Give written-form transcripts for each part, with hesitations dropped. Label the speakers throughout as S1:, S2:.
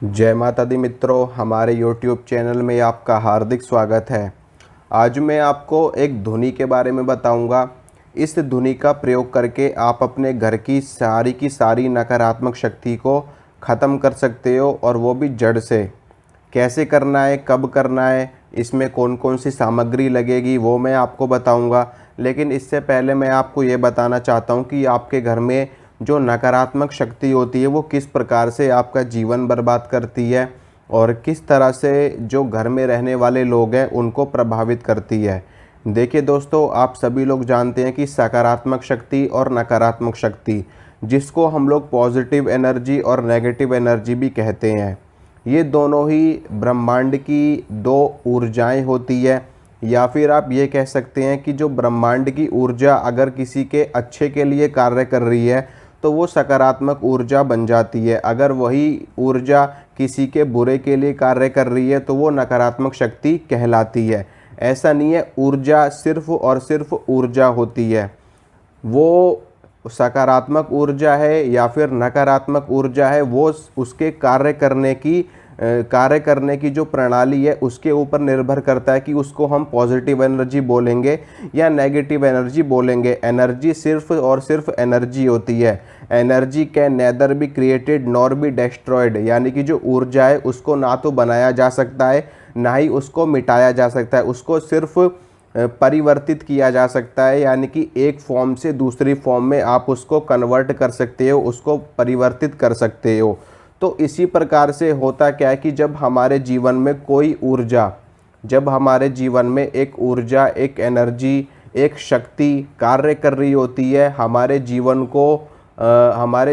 S1: जय माता दी मित्रों, हमारे YouTube चैनल में आपका हार्दिक स्वागत है। आज मैं आपको एक धुनी के बारे में बताऊंगा। इस धुनी का प्रयोग करके आप अपने घर की सारी नकारात्मक शक्ति को ख़त्म कर सकते हो, और वो भी जड़ से। कैसे करना है, कब करना है, इसमें कौन कौन सी सामग्री लगेगी, वो मैं आपको बताऊंगा। लेकिन इससे पहले मैं आपको ये बताना चाहता हूँ कि आपके घर में जो नकारात्मक शक्ति होती है वो किस प्रकार से आपका जीवन बर्बाद करती है, और किस तरह से जो घर में रहने वाले लोग हैं उनको प्रभावित करती है। देखिए दोस्तों, आप सभी लोग जानते हैं कि सकारात्मक शक्ति और नकारात्मक शक्ति, जिसको हम लोग पॉजिटिव एनर्जी और नेगेटिव एनर्जी भी कहते हैं, ये दोनों ही ब्रह्मांड की दो ऊर्जाएं होती है। या फिर आप ये कह सकते हैं कि जो ब्रह्मांड की ऊर्जा अगर किसी के अच्छे के लिए कार्य कर रही है तो वो सकारात्मक ऊर्जा बन जाती है। अगर वही ऊर्जा किसी के बुरे के लिए कार्य कर रही है तो वो नकारात्मक शक्ति कहलाती है। ऐसा नहीं है, ऊर्जा सिर्फ और सिर्फ ऊर्जा होती है। वो सकारात्मक ऊर्जा है या फिर नकारात्मक ऊर्जा है, वो उसके कार्य करने की जो प्रणाली है उसके ऊपर निर्भर करता है कि उसको हम पॉजिटिव एनर्जी बोलेंगे या नेगेटिव एनर्जी बोलेंगे। एनर्जी सिर्फ और सिर्फ एनर्जी होती है। Energy can nether be created nor be destroyed, यानी कि जो ऊर्जा है उसको ना तो बनाया जा सकता है ना ही उसको मिटाया जा सकता है। उसको सिर्फ परिवर्तित किया जा सकता है, यानी कि एक फॉर्म से दूसरी फॉर्म में आप उसको कन्वर्ट कर सकते हो, उसको परिवर्तित कर सकते हो। तो इसी प्रकार से होता क्या है कि जब हमारे जीवन में कोई ऊर्जा, जब हमारे जीवन में एक ऊर्जा, एक एनर्जी, एक शक्ति कार्य कर रही होती है हमारे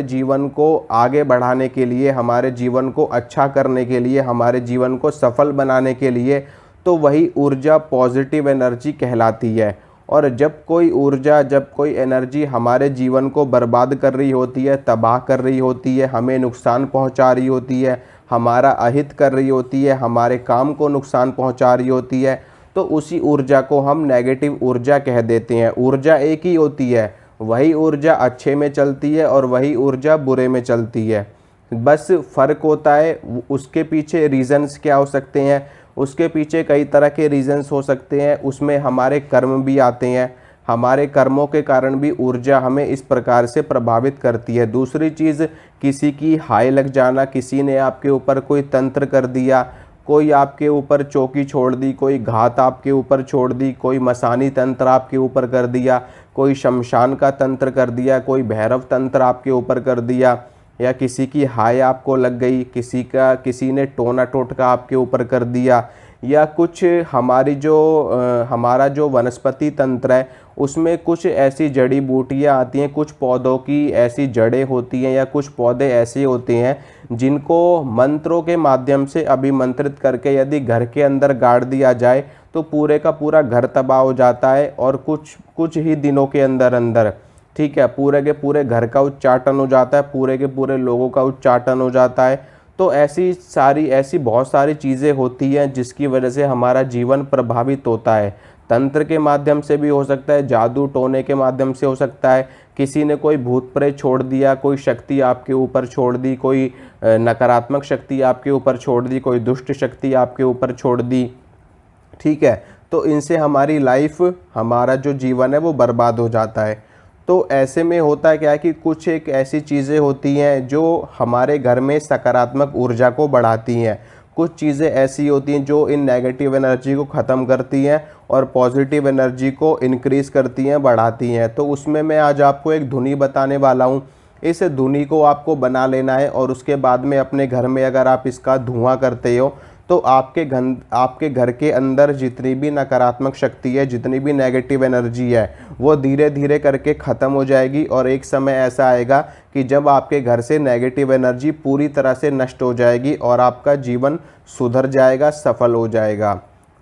S1: जीवन को आगे बढ़ाने के लिए, हमारे जीवन को अच्छा करने के लिए, हमारे जीवन को सफल बनाने के लिए, तो वही ऊर्जा पॉजिटिव एनर्जी कहलाती है। और जब कोई ऊर्जा, जब कोई एनर्जी हमारे जीवन को बर्बाद कर रही होती है, तबाह कर रही होती है, हमें नुकसान पहुंचा रही होती है, हमारा अहित कर रही होती है, हमारे काम को नुकसान पहुंचा रही होती है, तो उसी ऊर्जा को हम नेगेटिव ऊर्जा कह देते हैं। ऊर्जा एक ही होती है, वही ऊर्जा अच्छे में चलती है और वही ऊर्जा बुरे में चलती है। बस फ़र्क होता है उसके पीछे रीज़न्स क्या हो सकते हैं। उसके पीछे कई तरह के रीज़न्स हो सकते हैं, उसमें हमारे कर्म भी आते हैं। हमारे कर्मों के कारण भी ऊर्जा हमें इस प्रकार से प्रभावित करती है। दूसरी चीज़, किसी की हाय लग जाना, किसी ने आपके ऊपर कोई तंत्र कर दिया, कोई आपके ऊपर चौकी छोड़ दी, कोई घात आपके ऊपर छोड़ दी, कोई मसानी तंत्र आपके ऊपर कर दिया, कोई शमशान का तंत्र कर दिया, कोई भैरव तंत्र आपके ऊपर कर दिया, या किसी की हाय आपको लग गई, किसी ने टोना टोटका आपके ऊपर कर दिया, या कुछ हमारा जो वनस्पति तंत्र है उसमें कुछ ऐसी जड़ी बूटियाँ आती हैं, कुछ पौधों की ऐसी जड़ें होती हैं, या कुछ पौधे ऐसे होते हैं जिनको मंत्रों के माध्यम से अभिमंत्रित करके यदि घर के अंदर गाड़ दिया जाए तो पूरे का पूरा घर तबाह हो जाता है, और कुछ ही दिनों के अंदर अंदर, ठीक है, पूरे के पूरे घर का उच्चाटन हो जाता है, पूरे के पूरे लोगों का उच्चाटन हो जाता है। तो ऐसी बहुत सारी चीज़ें होती हैं जिसकी वजह से हमारा जीवन प्रभावित होता है। तंत्र के माध्यम से भी हो सकता है, जादू टोने के माध्यम से हो सकता है, किसी ने कोई भूत प्रेत छोड़ दिया, कोई शक्ति आपके ऊपर छोड़ दी, कोई नकारात्मक शक्ति आपके ऊपर छोड़ दी, कोई दुष्ट शक्ति आपके ऊपर छोड़ दी, ठीक है। तो इनसे हमारी लाइफ, हमारा जो जीवन है वो बर्बाद हो जाता है। तो ऐसे में होता है क्या है कि कुछ एक ऐसी चीज़ें होती हैं जो हमारे घर में सकारात्मक ऊर्जा को बढ़ाती हैं। कुछ चीज़ें ऐसी होती हैं जो इन नेगेटिव एनर्जी को ख़त्म करती हैं और पॉजिटिव एनर्जी को इंक्रीज़ करती हैं, बढ़ाती हैं। तो उसमें मैं आज आपको एक धुनी बताने वाला हूँ। इस धुनी को आपको बना लेना है, और उसके बाद में अपने घर में अगर आप इसका धुआं करते हो तो आपके घर के अंदर जितनी भी नकारात्मक शक्ति है, जितनी भी नेगेटिव एनर्जी है, वो धीरे धीरे करके ख़त्म हो जाएगी। और एक समय ऐसा आएगा कि जब आपके घर से नेगेटिव एनर्जी पूरी तरह से नष्ट हो जाएगी और आपका जीवन सुधर जाएगा, सफल हो जाएगा।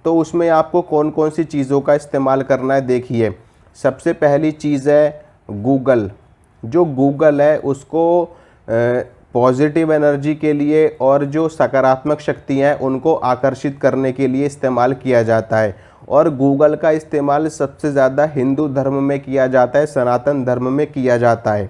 S1: तो उसमें आपको कौन कौन सी चीज़ों का इस्तेमाल करना है, देखिए। सबसे पहली चीज़ है गूगल। जो गूगल है उसको पॉजिटिव एनर्जी के लिए और जो सकारात्मक शक्तियाँ हैं उनको आकर्षित करने के लिए इस्तेमाल किया जाता है। और गूगल का इस्तेमाल सबसे ज़्यादा हिंदू धर्म में किया जाता है, सनातन धर्म में किया जाता है।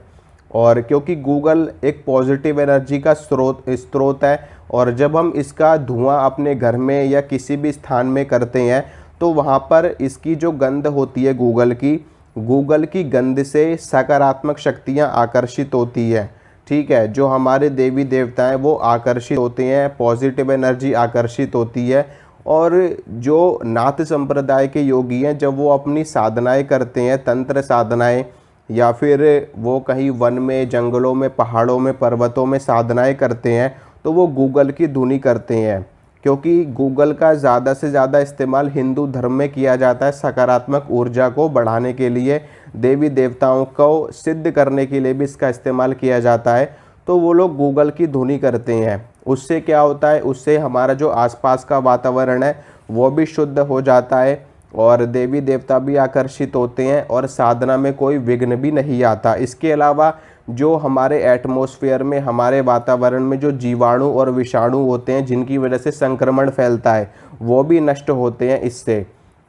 S1: और क्योंकि गूगल एक पॉजिटिव एनर्जी का स्रोत है, और जब हम इसका धुआं अपने घर में या किसी भी स्थान में करते हैं तो वहाँ पर इसकी जो गंध होती है गूगल की गंध से सकारात्मक शक्तियाँ आकर्षित होती है। ठीक है, जो हमारे देवी देवता हैं वो आकर्षित होते हैं, पॉजिटिव एनर्जी आकर्षित होती है। और जो नाथ संप्रदाय के योगी हैं जब वो अपनी साधनाएं करते हैं, तंत्र साधनाएं, या फिर वो कहीं वन में, जंगलों में, पहाड़ों में, पर्वतों में साधनाएं करते हैं तो वो गूगल की धुनी करते हैं, क्योंकि गूगल का ज़्यादा से ज़्यादा इस्तेमाल हिंदू धर्म में किया जाता है सकारात्मक ऊर्जा को बढ़ाने के लिए, देवी देवताओं को सिद्ध करने के लिए भी इसका इस्तेमाल किया जाता है। तो वो लोग गूगल की धुनी करते हैं। उससे क्या होता है, उससे हमारा जो आसपास का वातावरण है वो भी शुद्ध हो जाता है और देवी देवता भी आकर्षित होते हैं और साधना में कोई विघ्न भी नहीं आता। इसके अलावा जो हमारे एटमॉस्फेयर में, हमारे वातावरण में जो जीवाणु और विषाणु होते हैं जिनकी वजह से संक्रमण फैलता है वो भी नष्ट होते हैं इससे।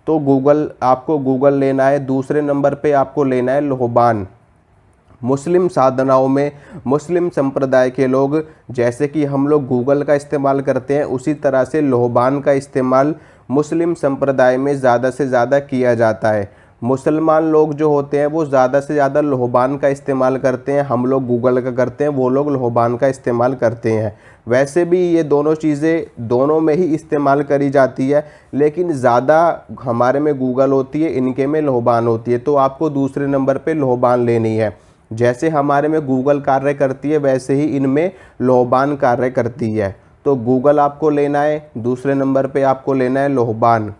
S1: तो आपको गूगल लेना है। दूसरे नंबर पे आपको लेना है लोहबान। मुस्लिम साधनाओं में मुस्लिम संप्रदाय के लोग, जैसे कि हम लोग गूगल का इस्तेमाल करते हैं, उसी तरह से लोहबान का इस्तेमाल मुस्लिम संप्रदाय में ज़्यादा से ज़्यादा किया जाता है। मुसलमान लोग जो होते हैं वो ज़्यादा से ज़्यादा लोहबान का इस्तेमाल करते हैं, हम लोग गूगल का करते हैं, वो लोग लोहबान का इस्तेमाल करते हैं। वैसे भी ये दोनों चीज़ें दोनों में ही इस्तेमाल करी जाती है, लेकिन ज़्यादा हमारे में गूगल होती है, इनके में लोहबान होती है। तो आपको दूसरे नंबर पे लोहबान लेनी है। जैसे हमारे में गूगल कार्य करती है वैसे ही इनमें लोहबान कार्य करती है। तो गूगल आपको लेना है, दूसरे नंबर पे आपको लेना है लोहबान।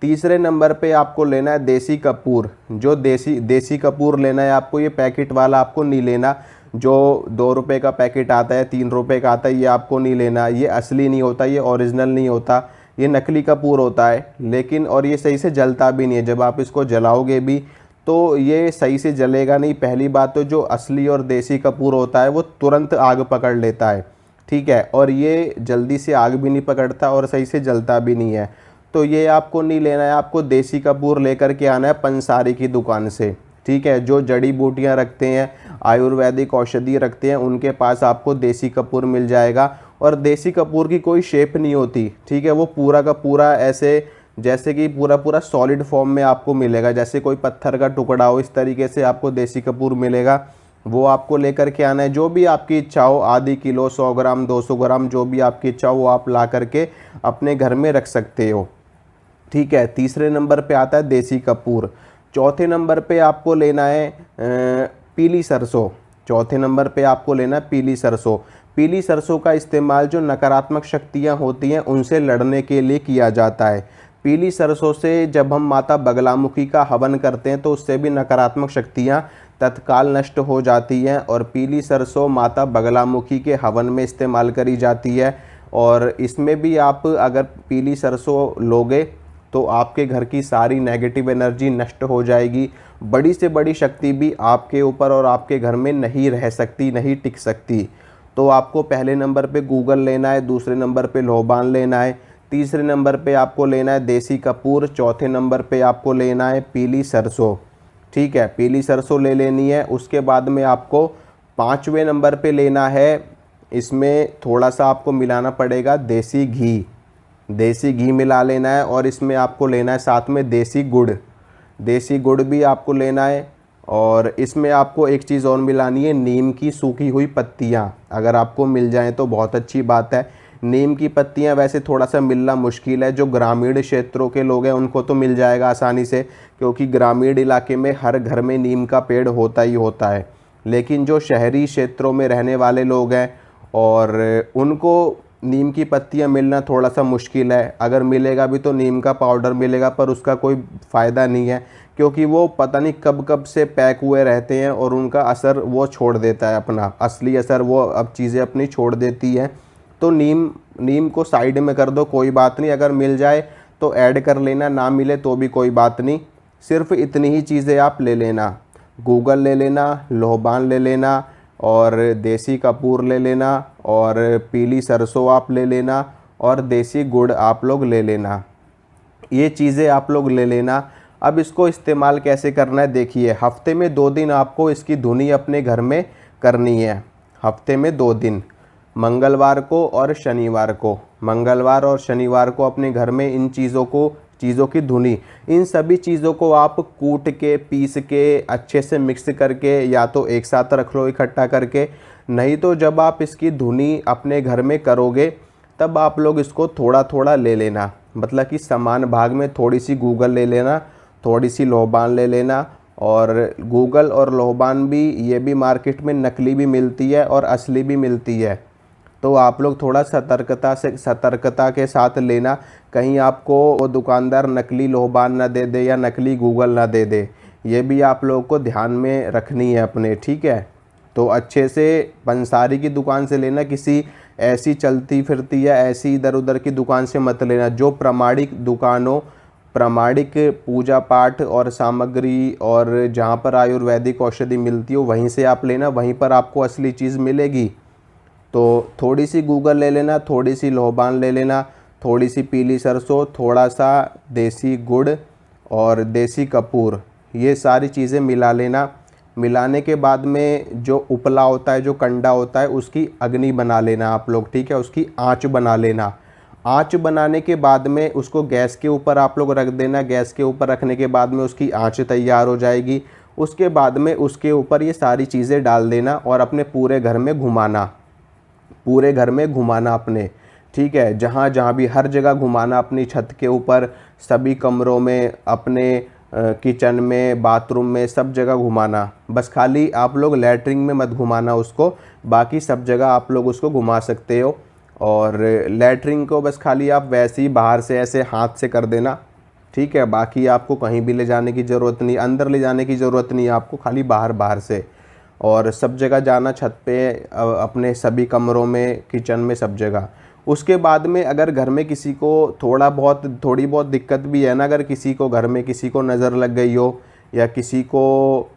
S1: तीसरे नंबर पे आपको लेना है देसी कपूर। जो देसी कपूर लेना है आपको, ये पैकेट वाला आपको नहीं लेना। जो 2 रुपये का पैकेट आता है, 3 रुपये का आता है, ये आपको नहीं लेना। ये असली नहीं होता, ये ओरिजिनल नहीं होता, ये नकली कपूर होता है। लेकिन और ये सही से जलता भी नहीं है। जब आप इसको जलाओगे भी तो ये सही से जलेगा नहीं। पहली बात तो जो असली और देसी कपूर होता है वो तुरंत आग पकड़ लेता है। ठीक है, और ये जल्दी से आग भी नहीं पकड़ता और सही से जलता भी नहीं है। तो ये आपको नहीं लेना है। आपको देसी कपूर लेकर के आना है पंसारी की दुकान से। ठीक है, जो जड़ी बूटियां रखते हैं, आयुर्वेदिक औषधि रखते हैं, उनके पास आपको देसी कपूर मिल जाएगा। और देसी कपूर की कोई शेप नहीं होती। ठीक है, वो पूरा का पूरा ऐसे, जैसे कि पूरा सॉलिड फॉर्म में आपको मिलेगा, जैसे कोई पत्थर का टुकड़ा हो, इस तरीके से आपको देसी कपूर मिलेगा। वो आपको लेकर के आना है। जो भी आपकी इच्छा हो, आधी किलो, 100 ग्राम, 200 ग्राम, जो भी आपकी इच्छा हो वो आप ला करके अपने घर में रख सकते हो। ठीक है, तीसरे नंबर पे आता है देसी कपूर। चौथे नंबर पे आपको लेना है पीली सरसों। चौथे नंबर पे आपको लेना है पीली सरसों। पीली सरसों का इस्तेमाल जो नकारात्मक शक्तियाँ होती हैं उनसे लड़ने के लिए किया जाता है। पीली सरसों से जब हम माता बगलामुखी का हवन करते हैं तो उससे भी नकारात्मक शक्तियाँ तत्काल नष्ट हो जाती हैं। और पीली सरसों माता बगलामुखी के हवन में इस्तेमाल करी जाती है। और इसमें भी आप अगर पीली सरसों लोगे तो आपके घर की सारी नेगेटिव एनर्जी नष्ट हो जाएगी। बड़ी से बड़ी शक्ति भी आपके ऊपर और आपके घर में नहीं रह सकती, नहीं टिक सकती। तो आपको पहले नंबर पे गूगल लेना है, दूसरे नंबर पे लोहबान लेना है, तीसरे नंबर पे आपको लेना है देसी कपूर, चौथे नंबर पे आपको लेना है पीली सरसों। ठीक है, पीली सरसों ले लेनी है। उसके बाद में आपको 5वें नंबर पे लेना है, इसमें थोड़ा सा आपको मिलाना पड़ेगा देसी घी। देसी घी मिला लेना है। और इसमें आपको लेना है साथ में देसी गुड़। देसी गुड़ भी आपको लेना है। और इसमें आपको एक चीज़ और मिलानी है, नीम की सूखी हुई पत्तियाँ। अगर आपको मिल जाएँ तो बहुत अच्छी बात है। नीम की पत्तियाँ वैसे थोड़ा सा मिलना मुश्किल है। जो ग्रामीण क्षेत्रों के लोग हैं उनको तो मिल जाएगा आसानी से, क्योंकि ग्रामीण इलाके में हर घर में नीम का पेड़ होता ही होता है। लेकिन जो शहरी क्षेत्रों में रहने वाले लोग हैं और उनको नीम की पत्तियाँ मिलना थोड़ा सा मुश्किल है। अगर मिलेगा भी तो नीम का पाउडर मिलेगा, पर उसका कोई फ़ायदा नहीं है, क्योंकि वो पता नहीं कब कब से पैक हुए रहते हैं और उनका असर वो छोड़ देता है, अपना असली असर वो अब चीज़ें अपनी छोड़ देती हैं। तो नीम को साइड में कर दो, कोई बात नहीं। अगर मिल जाए तो ऐड कर लेना, ना मिले तो भी कोई बात नहीं। सिर्फ इतनी ही चीज़ें आप ले लेना, गूगल ले लेना, लोहबान ले लेना और देसी कपूर ले लेना और पीली सरसों आप ले लेना और देसी गुड़ आप लोग ले लेना। ये चीज़ें आप लोग ले लेना। अब इसको इस्तेमाल कैसे करना है देखिए। हफ्ते में 2 दिन आपको इसकी धुनी अपने घर में करनी है। हफ्ते में 2 दिन, मंगलवार को और शनिवार को, मंगलवार और शनिवार को अपने घर में इन चीज़ों की धुनी, इन सभी चीज़ों को आप कूट के पीस के अच्छे से मिक्स करके या तो एक साथ रख लो इकट्ठा करके, नहीं तो जब आप इसकी धुनी अपने घर में करोगे तब आप लोग इसको थोड़ा थोड़ा ले लेना, मतलब कि समान भाग में थोड़ी सी गूगल ले लेना, थोड़ी सी लोबान ले लेना। और गूगल और लोबान भी, ये भी मार्केट में नकली भी मिलती है और असली भी मिलती है, तो आप लोग थोड़ा सतर्कता के साथ लेना, कहीं आपको वो दुकानदार नकली लोबान ना दे दे या नकली गूगल ना दे दे, ये भी आप लोगों को ध्यान में रखनी है अपने, ठीक है। तो अच्छे से पंसारी की दुकान से लेना, किसी ऐसी चलती फिरती या ऐसी इधर उधर की दुकान से मत लेना। जो प्रामाणिक दुकानों, प्रामाणिक पूजा पाठ और सामग्री और जहाँ पर आयुर्वेदिक औषधि मिलती हो वहीं से आप लेना, वहीं पर आपको असली चीज़ मिलेगी। तो थोड़ी सी गूगल ले लेना, थोड़ी सी लोबान ले लेना, थोड़ी सी पीली सरसों, थोड़ा सा देसी गुड़ और देसी कपूर, ये सारी चीज़ें मिला लेना। मिलाने के बाद में जो उपला होता है, जो कंडा होता है, उसकी अग्नि बना लेना आप लोग, ठीक है, उसकी आँच बना लेना। आँच बनाने के बाद में उसको गैस के ऊपर आप लोग रख देना। गैस के ऊपर रखने के बाद में उसकी आँच तैयार हो जाएगी। उसके बाद में उसके ऊपर ये सारी चीज़ें डाल देना और अपने पूरे घर में घुमाना, पूरे घर में घुमाना अपने, ठीक है, जहाँ जहाँ भी हर जगह घुमाना, अपनी छत के ऊपर, सभी कमरों में, अपने किचन में, बाथरूम में, सब जगह घुमाना। बस खाली आप लोग लैट्रिन में मत घुमाना उसको, बाकी सब जगह आप लोग उसको घुमा सकते हो। और लैट्रिन को बस खाली आप वैसे ही बाहर से ऐसे हाथ से कर देना, ठीक है, बाकी आपको कहीं भी ले जाने की ज़रूरत नहीं, अंदर ले जाने की ज़रूरत नहीं है आपको, खाली बाहर बाहर से। और सब जगह जाना, छत पे, अपने सभी कमरों में, किचन में, सब जगह। उसके बाद में अगर घर में किसी को थोड़ी बहुत दिक्कत भी है ना, अगर किसी को घर में किसी को नज़र लग गई हो या किसी को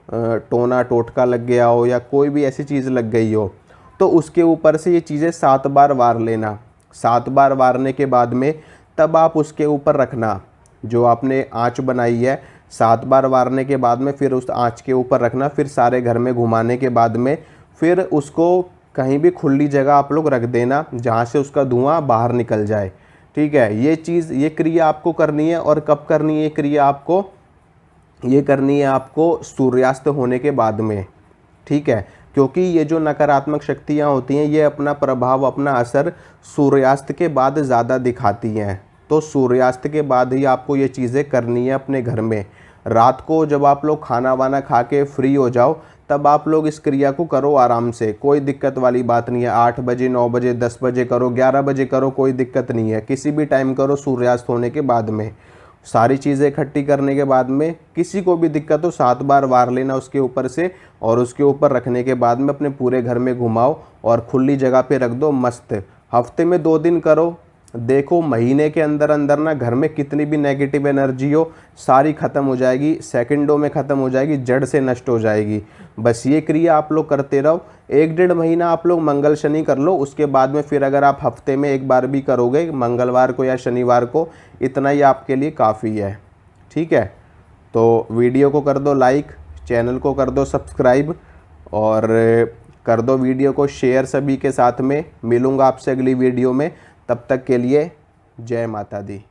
S1: टोना टोटका लग गया हो या कोई भी ऐसी चीज़ लग गई हो, तो उसके ऊपर से ये चीज़ें 7 बार वार लेना। 7 बार वारने के बाद में तब आप उसके ऊपर रखना जो आपने आँच बनाई है। 7 बार वारने के बाद में फिर उस आँच के ऊपर रखना, फिर सारे घर में घुमाने के बाद में फिर उसको कहीं भी खुली जगह आप लोग रख देना जहाँ से उसका धुआं बाहर निकल जाए, ठीक है। ये क्रिया आपको करनी है। और कब करनी है ये क्रिया आपको? ये करनी है आपको सूर्यास्त होने के बाद में, ठीक है, क्योंकि ये जो नकारात्मक शक्तियाँ होती हैं ये अपना प्रभाव, अपना असर सूर्यास्त के बाद ज़्यादा दिखाती हैं। तो सूर्यास्त के बाद ही आपको ये चीज़ें करनी है अपने घर में। रात को जब आप लोग खाना वाना खा के फ्री हो जाओ तब आप लोग इस क्रिया को करो आराम से, कोई दिक्कत वाली बात नहीं है। 8 बजे, 9 बजे, 10 बजे करो, 11 बजे करो, कोई दिक्कत नहीं है, किसी भी टाइम करो सूर्यास्त होने के बाद में। सारी चीज़ें इकट्ठी करने के बाद में किसी को भी दिक्कत हो 7 बार वार लेना उसके ऊपर से, और उसके ऊपर रखने के बाद में अपने पूरे घर में घुमाओ और खुली जगह पे रख दो मस्त। हफ्ते में 2 दिन करो, देखो महीने के अंदर अंदर ना घर में कितनी भी नेगेटिव एनर्जी हो सारी ख़त्म हो जाएगी, सेकंडों में ख़त्म हो जाएगी, जड़ से नष्ट हो जाएगी। बस ये क्रिया आप लोग करते रहो। 1-1.5 महीना आप लोग मंगल शनि कर लो, उसके बाद में फिर अगर आप हफ्ते में 1 बार भी करोगे मंगलवार को या शनिवार को, इतना ही आपके लिए काफ़ी है, ठीक है। तो वीडियो को कर दो लाइक, चैनल को कर दो सब्सक्राइब और कर दो वीडियो को शेयर सभी के साथ में। मिलूँगा आपसे अगली वीडियो में, तब तक के लिए जय माता दी।